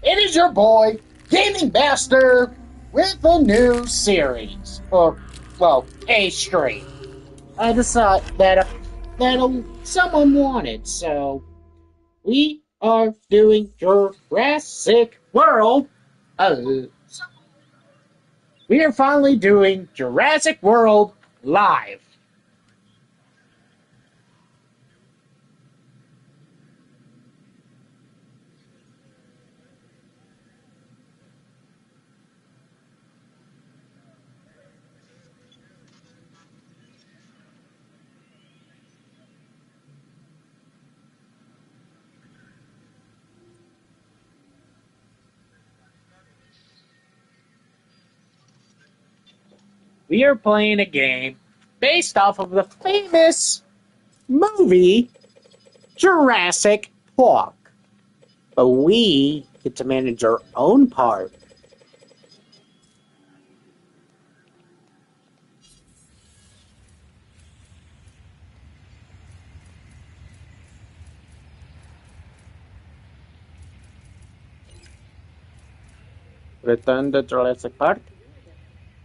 It is your boy, Gaming Master, with a new series. Or, well, a stream. I decided that someone wanted, so we are doing Jurassic World. Uh, we are finally doing Jurassic World live. We are playing a game based off of the famous movie Jurassic Park. But we get to manage our own part. Return to Jurassic Park?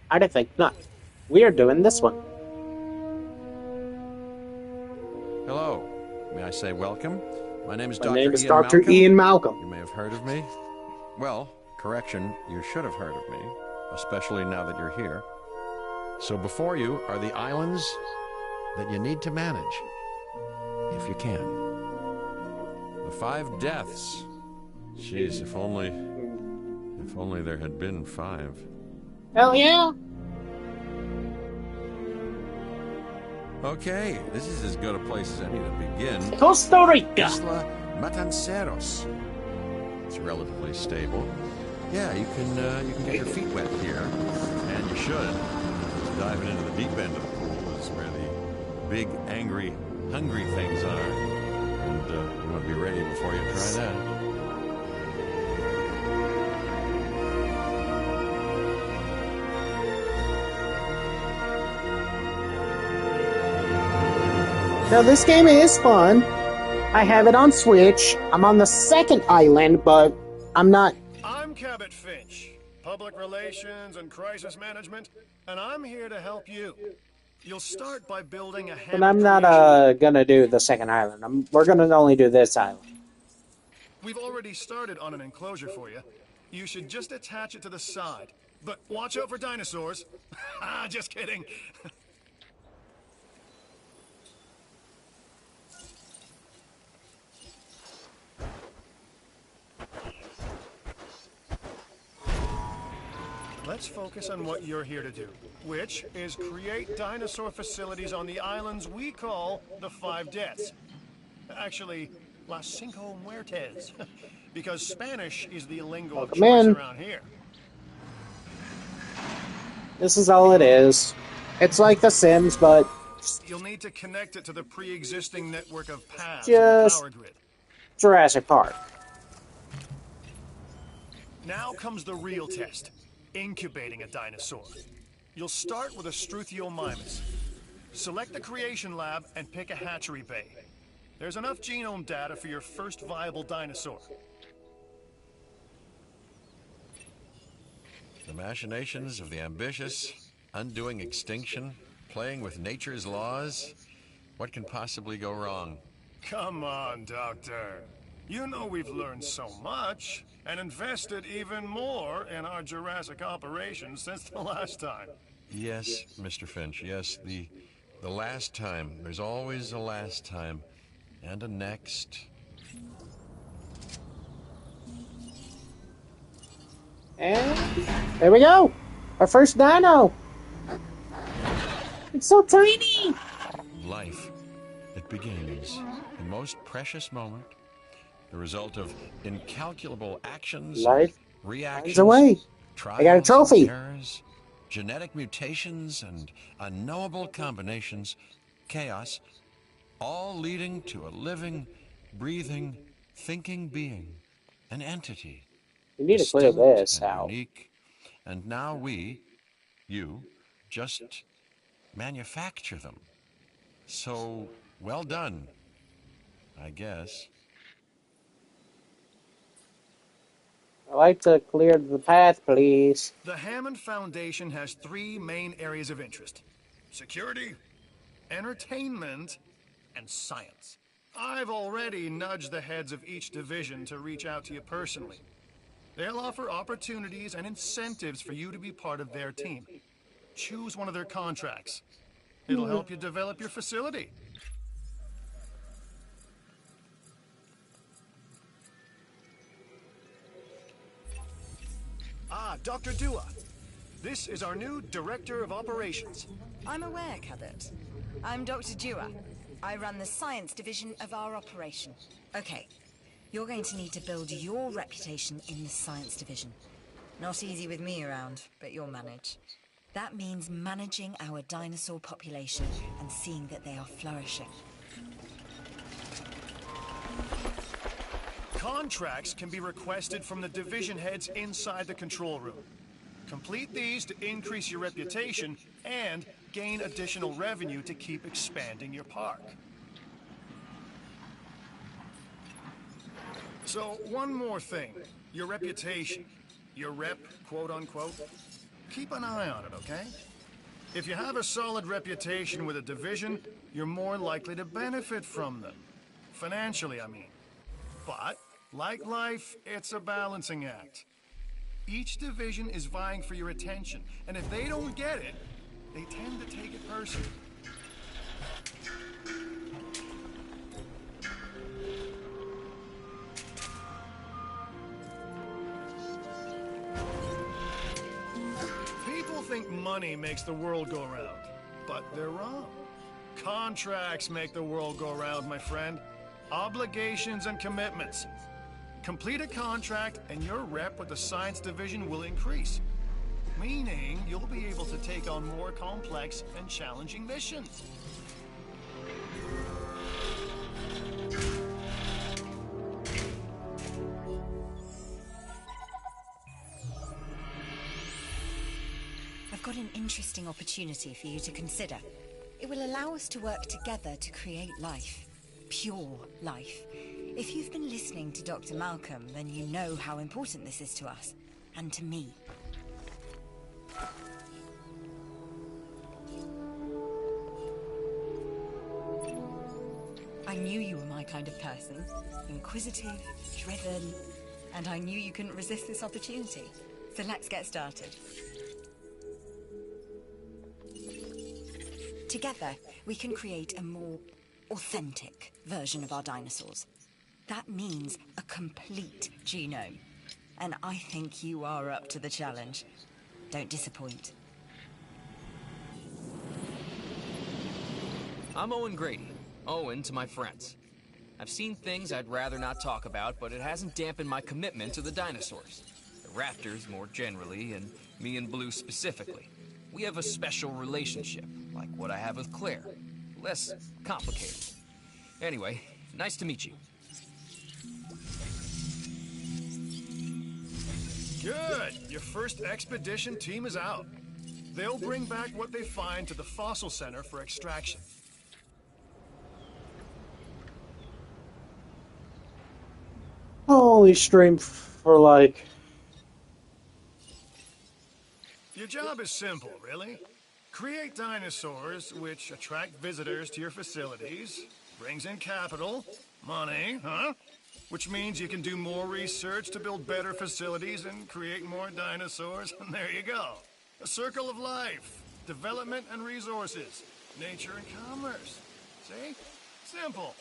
I think not. We are doing this one. Hello. May I say welcome? My name is My name is Ian Dr. Malcolm. Ian Malcolm. You may have heard of me. Well, correction, you should have heard of me, especially now that you're here. So before you are the islands that you need to manage, if you can. The 5 deaths. Jeez, if only there had been 5. Hell yeah! Okay, this is as good a place as any to begin. Costa Rica! Isla Matanceros. It's relatively stable. Yeah, you can get your feet wet here, and you should. Diving into the deep end of the pool is where the big, angry, hungry things are, and you want to be ready before you try that. Now this game is fun. I have it on Switch. I'm on the second island, but I'm not. I'm Cabot Finch, Public Relations and Crisis Management, and I'm here to help you. You'll start by building a But I'm not gonna do the second island. We're gonna only do this island. We've already started on an enclosure for you. You should just attach it to the side. But watch out for dinosaurs. Ah, just kidding. Let's focus on what you're here to do, which is create dinosaur facilities on the islands we call the 5 Deaths. Actually, Las Cinco Muertes, because Spanish is the lingo of choice around here. This is all it is. It's like The Sims, but you'll need to connect it to the pre-existing network of paths in the power grid. Jurassic Park. Now comes the real test. Incubating a dinosaur. You'll start with a Struthiomimus. Select the creation lab and pick a hatchery bay. There's enough genome data for your first viable dinosaur. The machinations of the ambitious, undoing extinction, playing with nature's laws. What can possibly go wrong? Come on, Doctor. You know we've learned so much, and invested even more in our Jurassic operations since the last time. Yes, Mr. Finch, yes, the last time. There's always a last time, and a next. And there we go! Our first dino! It's so tiny! Life, it begins. The most precious moment. The result of incalculable actions, Life reactions, away. trials, I got a trophy. errors, genetic mutations, and unknowable combinations, chaos, all leading to a living, breathing, thinking being, an entity. We need to clear this and out. Unique, and now you, just manufacture them. So, well done, I guess. I'd like to clear the path, please. The Hammond Foundation has 3 main areas of interest: security, entertainment, and science. I've already nudged the heads of each division to reach out to you personally. They'll offer opportunities and incentives for you to be part of their team. Choose one of their contracts. It'll help you develop your facility. Ah, Dr. Dua. This is our new Director of Operations. I'm aware, Cabot. I'm Dr. Dua. I run the science division of our operation. Okay, you're going to need to build your reputation in the science division. Not easy with me around, but you'll manage. That means managing our dinosaur population and seeing that they are flourishing. Contracts can be requested from the division heads inside the control room. Complete these to increase your reputation and gain additional revenue to keep expanding your park. So, one more thing. Your reputation. Your rep, quote unquote. Keep an eye on it, okay? If you have a solid reputation with a division, you're more likely to benefit from them. Financially, I mean. But, like life, it's a balancing act. Each division is vying for your attention, and if they don't get it, they tend to take it personally. People think money makes the world go round, but they're wrong. Contracts make the world go round, my friend. Obligations and commitments. Complete a contract and your rep with the science division will increase. Meaning you'll be able to take on more complex and challenging missions. I've got an interesting opportunity for you to consider. It will allow us to work together to create life. Pure life. If you've been listening to Dr. Malcolm, then you know how important this is to us, and to me. I knew you were my kind of person. Inquisitive, driven, and I knew you couldn't resist this opportunity. So let's get started. Together, we can create a more authentic version of our dinosaurs. That means a complete genome. And I think you are up to the challenge. Don't disappoint. I'm Owen Grady. Owen to my friends. I've seen things I'd rather not talk about, but it hasn't dampened my commitment to the dinosaurs. The raptors more generally, and me and Blue specifically. We have a special relationship, like what I have with Claire. Less complicated. Anyway, nice to meet you. Good! Your first expedition team is out. They'll bring back what they find to the fossil center for extraction. Only stream for like... Your job is simple, really. Create dinosaurs which attract visitors to your facilities, brings in capital, money, which means you can do more research to build better facilities and create more dinosaurs, and there you go. A circle of life, development and resources, nature and commerce. See? Simple.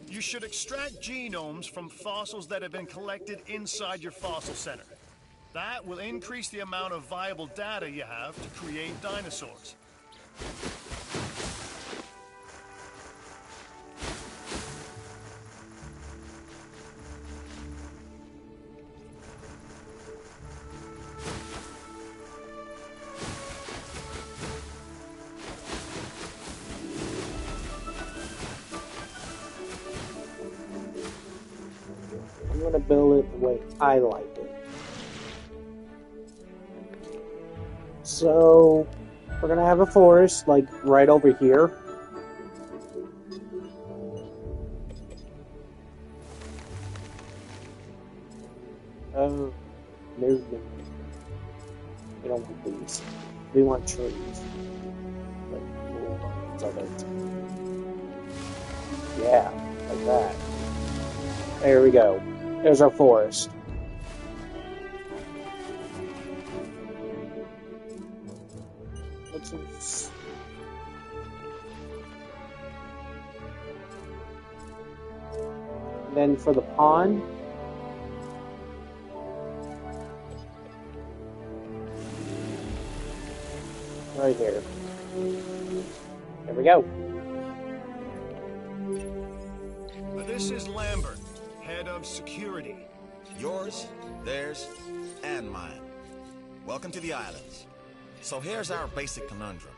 You should extract genomes from fossils that have been collected inside your fossil center. That will increase the amount of viable data you have to create dinosaurs. I'm gonna build it the way I like it. So, we're gonna have a forest, like, right over here. Oh, no. We don't want these. We want trees. Like, little lines of it. Yeah, like that. There we go. There's our forest. Let's then for the pond, right here. There we go. This is Lambert, head of security. Yours, theirs, and mine. Welcome to the islands. So here's our basic conundrum.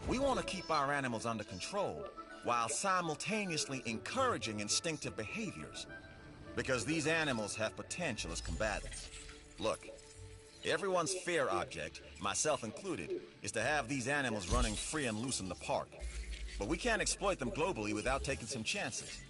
We want to keep our animals under control while simultaneously encouraging instinctive behaviors, because these animals have potential as combatants. Look, everyone's fear object, myself included, is to have these animals running free and loose in the park. But we can't exploit them globally without taking some chances.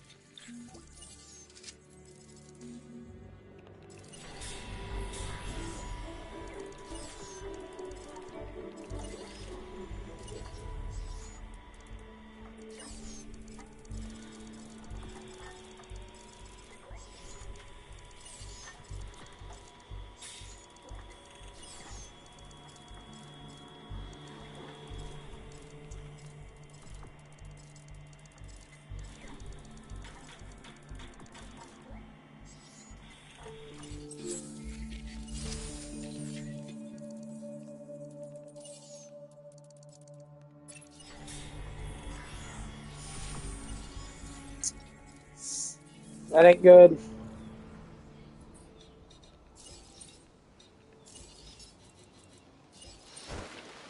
That ain't good.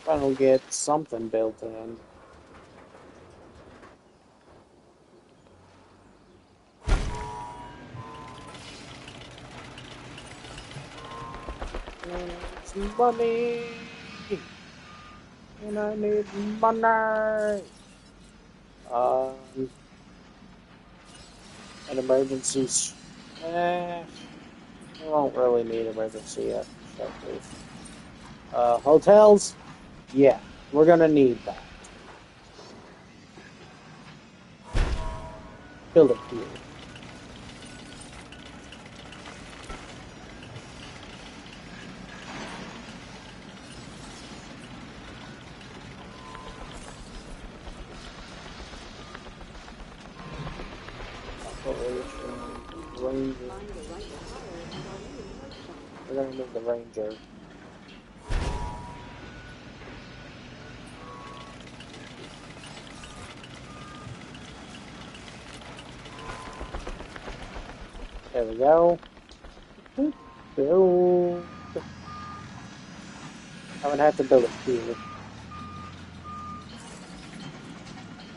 I don't get something built in. It's money, and I need money. An emergency. We won't really need emergency shelters. Hotels. Yeah, we're gonna need that. Build it here. Ranger. We're gonna need the ranger. There we go. Build. I would have to build it here.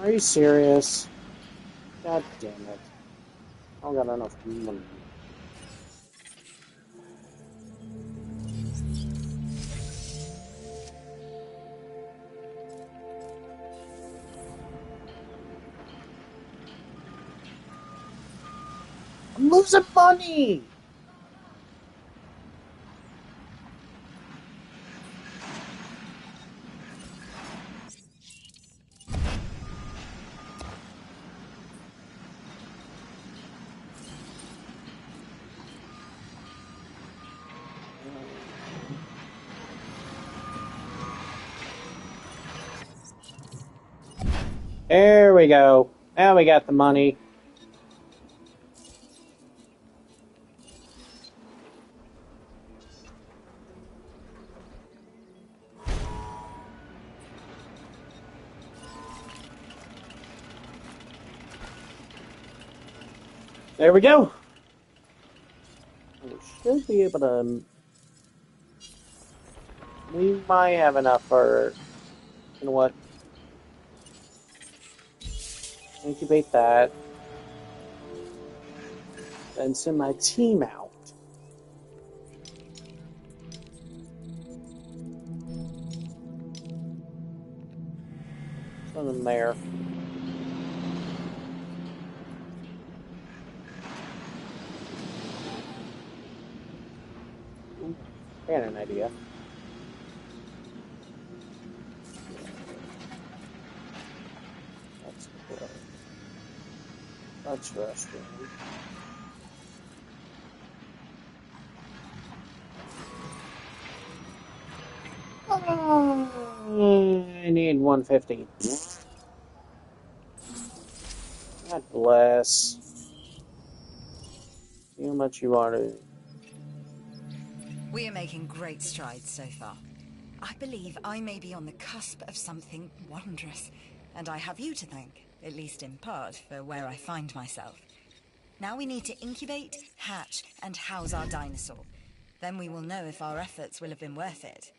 Are you serious? God damn it. I don't got enough money. I'm losing money! There we go. Now we got the money. There we go. We should be able to... We might have enough for... You know what? Incubate that. Then send my team out. Send them there. Ooh, I had an idea. That's cool. That's restroom. I need 150. God bless. See how much you are to... We are making great strides so far. I believe I may be on the cusp of something wondrous, and I have you to thank, at least in part, for where I find myself. Now we need to incubate, hatch, and house our dinosaur. Then we will know if our efforts will have been worth it.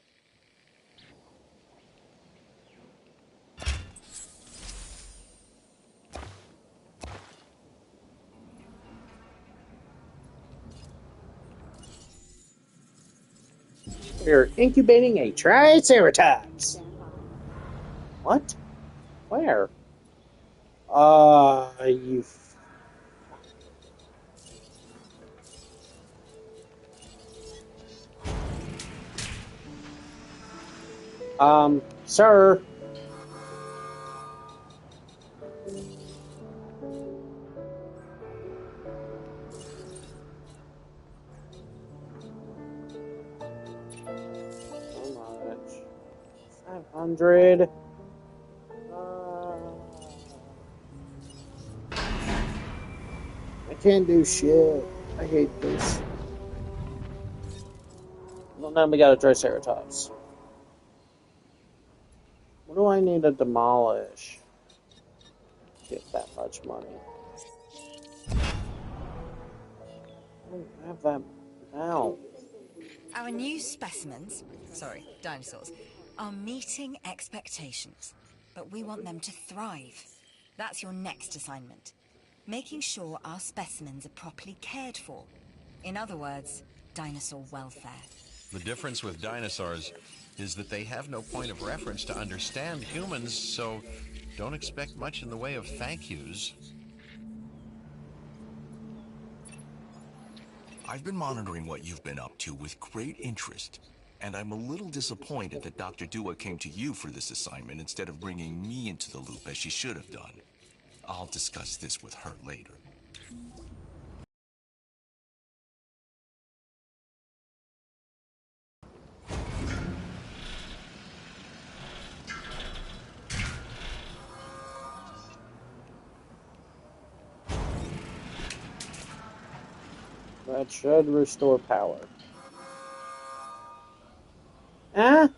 We're incubating a Triceratops. What? Where? You... Sir. How much? 500. I can't do shit. I hate this. Well, now we got a Triceratops. What do I need to demolish? Get that much money. I don't have that now. Our new specimens, dinosaurs, are meeting expectations. But we want them to thrive. That's your next assignment. Making sure our specimens are properly cared for. In other words, dinosaur welfare. The difference with dinosaurs is that they have no point of reference to understand humans, so don't expect much in the way of thank yous. I've been monitoring what you've been up to with great interest, and I'm a little disappointed that Dr. Dua came to you for this assignment instead of bringing me into the loop as she should have done. I'll discuss this with her later. That should restore power. Huh?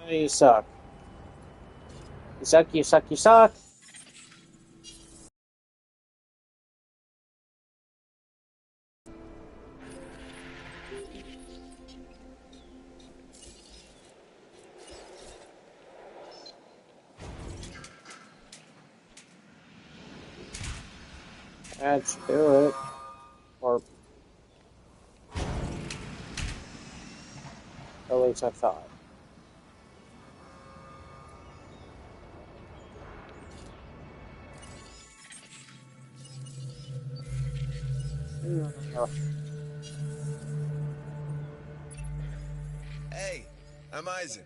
You suck. You suck, you suck, you suck. That should do it. Or at least I thought. Hey, I'm Isaac.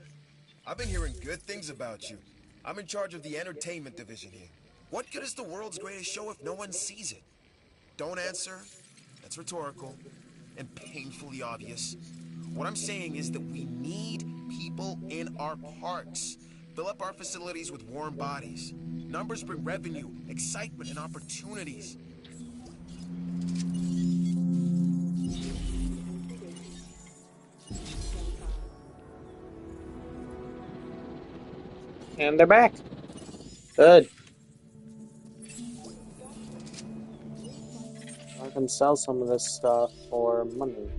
I've been hearing good things about you. I'm in charge of the entertainment division here. What good is the world's greatest show if no one sees it? Don't answer. That's rhetorical and painfully obvious. What I'm saying is that we need people in our parks. Fill up our facilities with warm bodies. Numbers bring revenue, excitement, and opportunities. And they're back. Good. I can sell some of this stuff for money.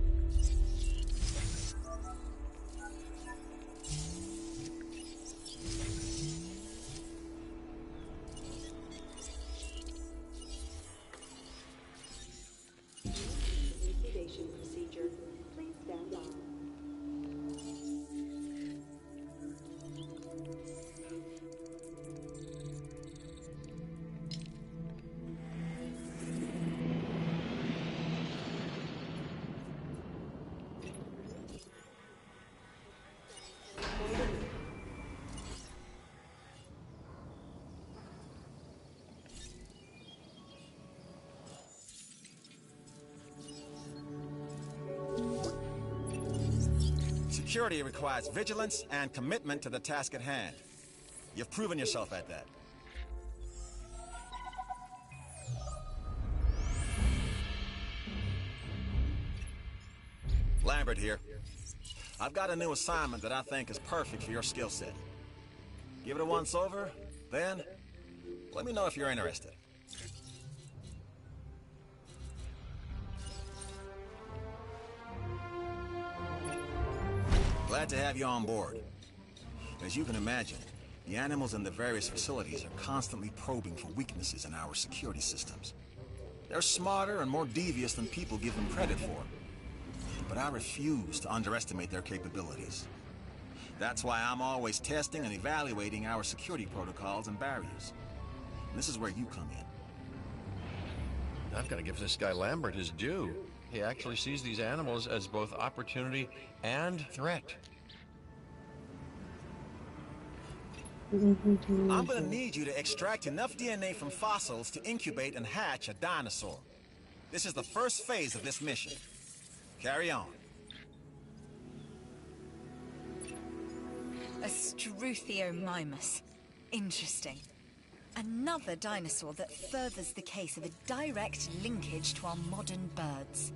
Liquidation procedure. Please stand by. Security requires vigilance and commitment to the task at hand. You've proven yourself at that. Lambert here. I've got a new assignment that I think is perfect for your skill set. Give it a once over, then let me know if you're interested. Glad to have you on board. As you can imagine, the animals in the various facilities are constantly probing for weaknesses in our security systems. They're smarter and more devious than people give them credit for. But I refuse to underestimate their capabilities. That's why I'm always testing and evaluating our security protocols and barriers. And this is where you come in. I've got to give this guy Lambert his due. He actually sees these animals as both opportunity and threat. I'm gonna need you to extract enough DNA from fossils to incubate and hatch a dinosaur. This is the first phase of this mission. Carry on. A Struthiomimus. Interesting. Another dinosaur that furthers the case of a direct linkage to our modern birds.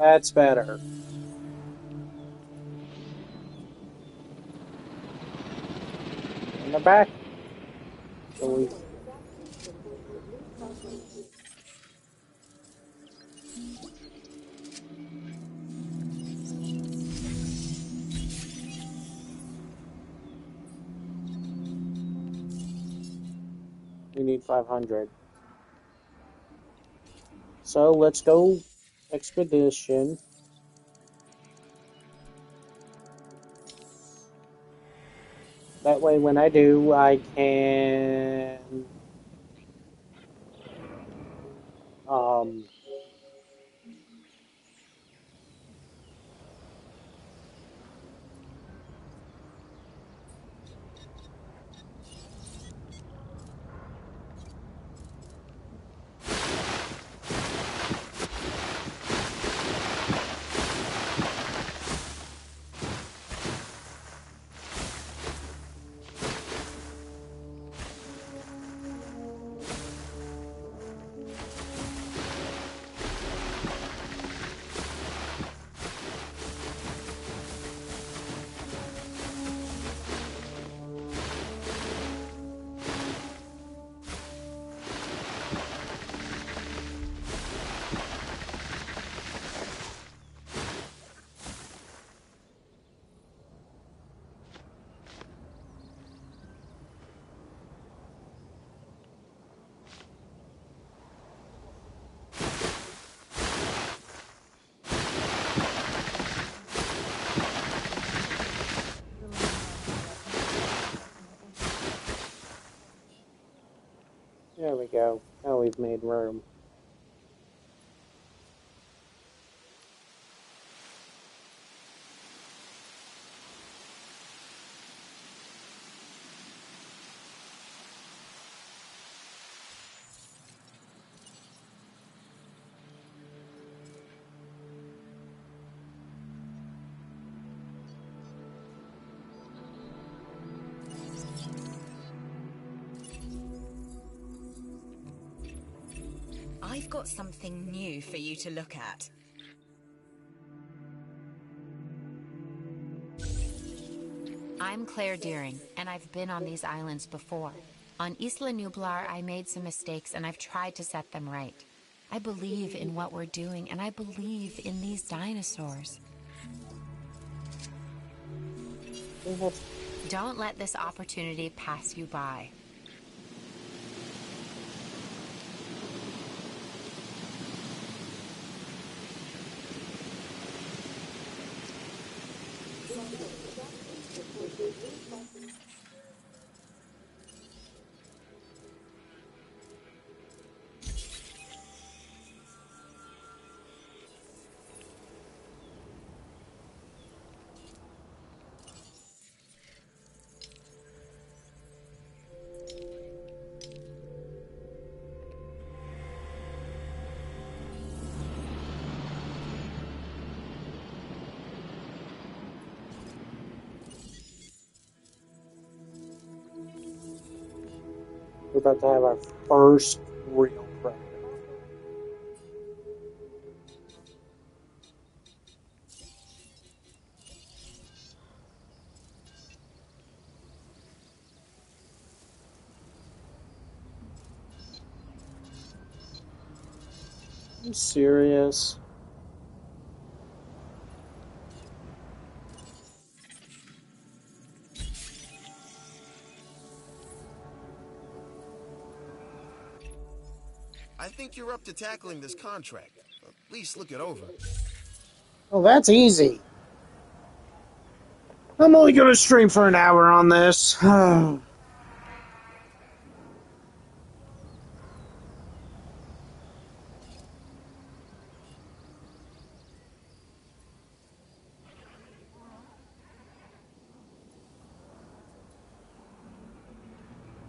That's better. And they're back. So we need 500. So let's go expedition. That way when I do, I can um go. Now we've made room. I've got something new for you to look at. I'm Claire Deering, and I've been on these islands before. On Isla Nublar, I made some mistakes, and I've tried to set them right. I believe in what we're doing, and I believe in these dinosaurs. Don't let this opportunity pass you by. We're about to have our first real predator. Are you serious? I think you're up to tackling this contract. At least look it over. Oh, that's easy. I'm only gonna stream for an hour on this.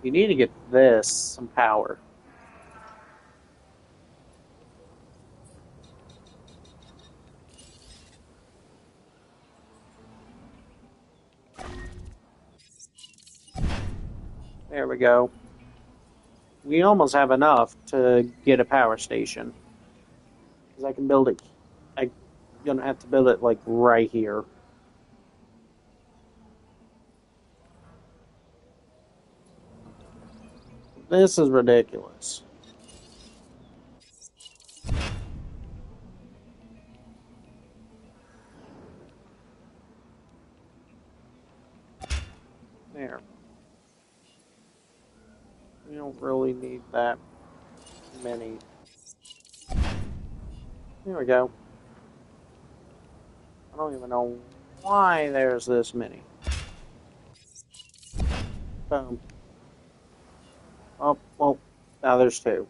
You need to get this some power. There we go. We almost have enough to get a power station. Because I can build it. I'm gonna have to build it like right here. This is ridiculous. There. We don't really need that many. There we go. I don't even know why there's this many. Boom. Oh, well, now there's two.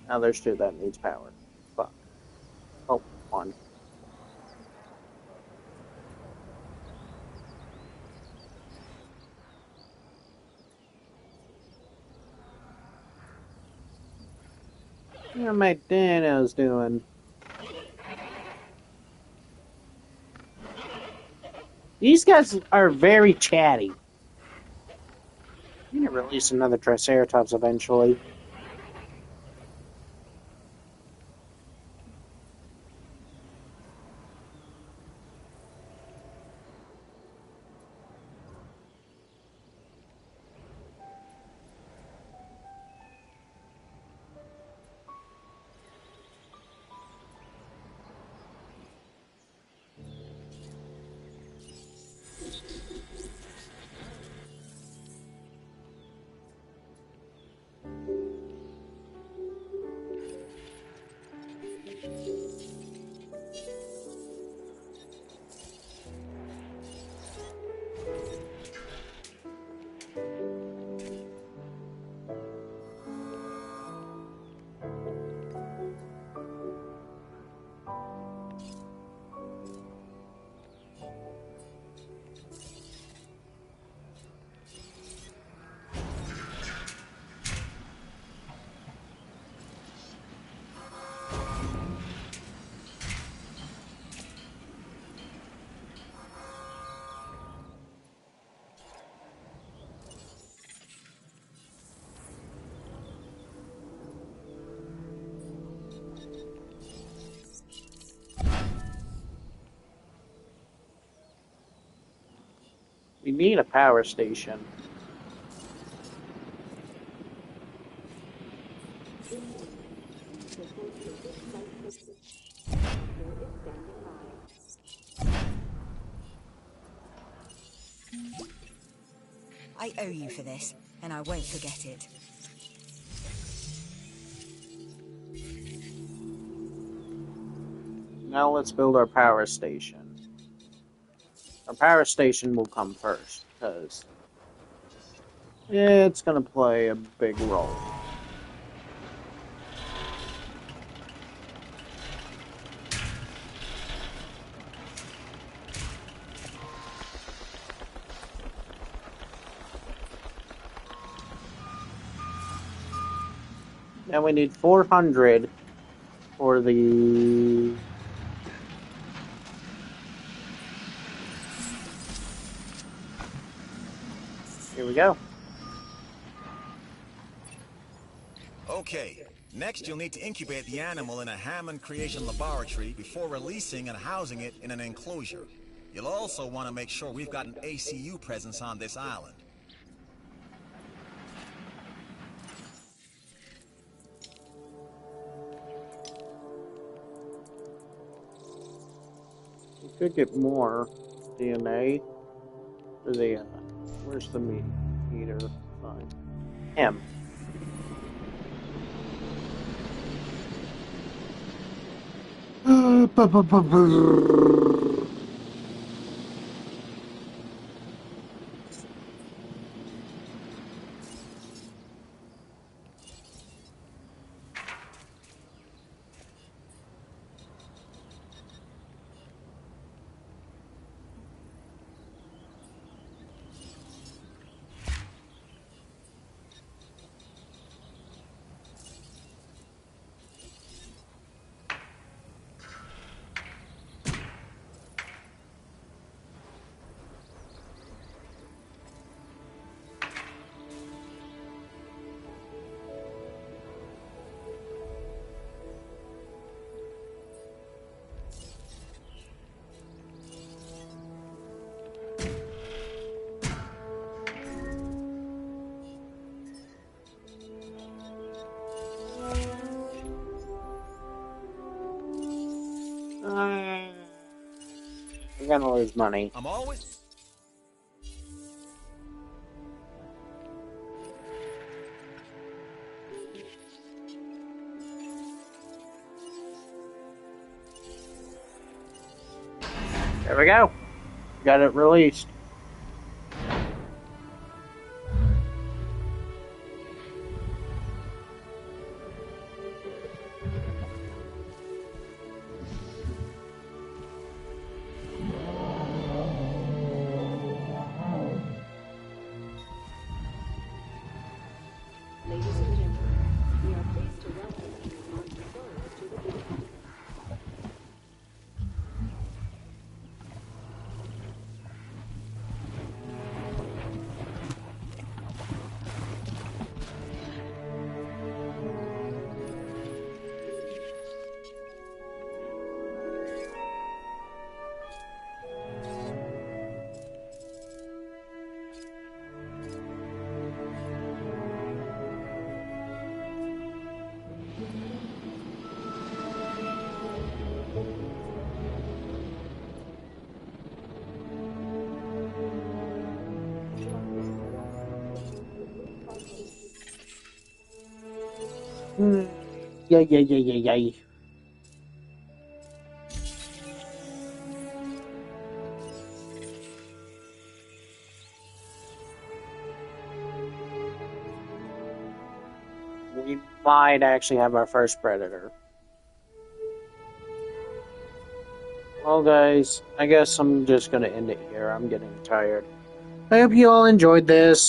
Now there's two that needs power. Fuck. Oh, one. What are my dinos doing? These guys are very chatty. I'm gonna release another Triceratops eventually. We need a power station. I owe you for this, and I won't forget it. Now let's build our power station. Our power station will come first, because it's going to play a big role. Now we need 400 for the... Here we go. Okay, next you'll need to incubate the animal in a Hammond creation laboratory before releasing and housing it in an enclosure. You'll also want to make sure we've got an ACU presence on this island. We could get more DNA. For the, where's the meat eater? Fine. Him. We're gonna lose money. I'm always... There we go. Got it released. Ladies and gentlemen, we are pleased to welcome you on board to the beach. Yay. We might actually have our first predator. Well, guys, I guess I'm just gonna end it here. I'm getting tired. I hope you all enjoyed this.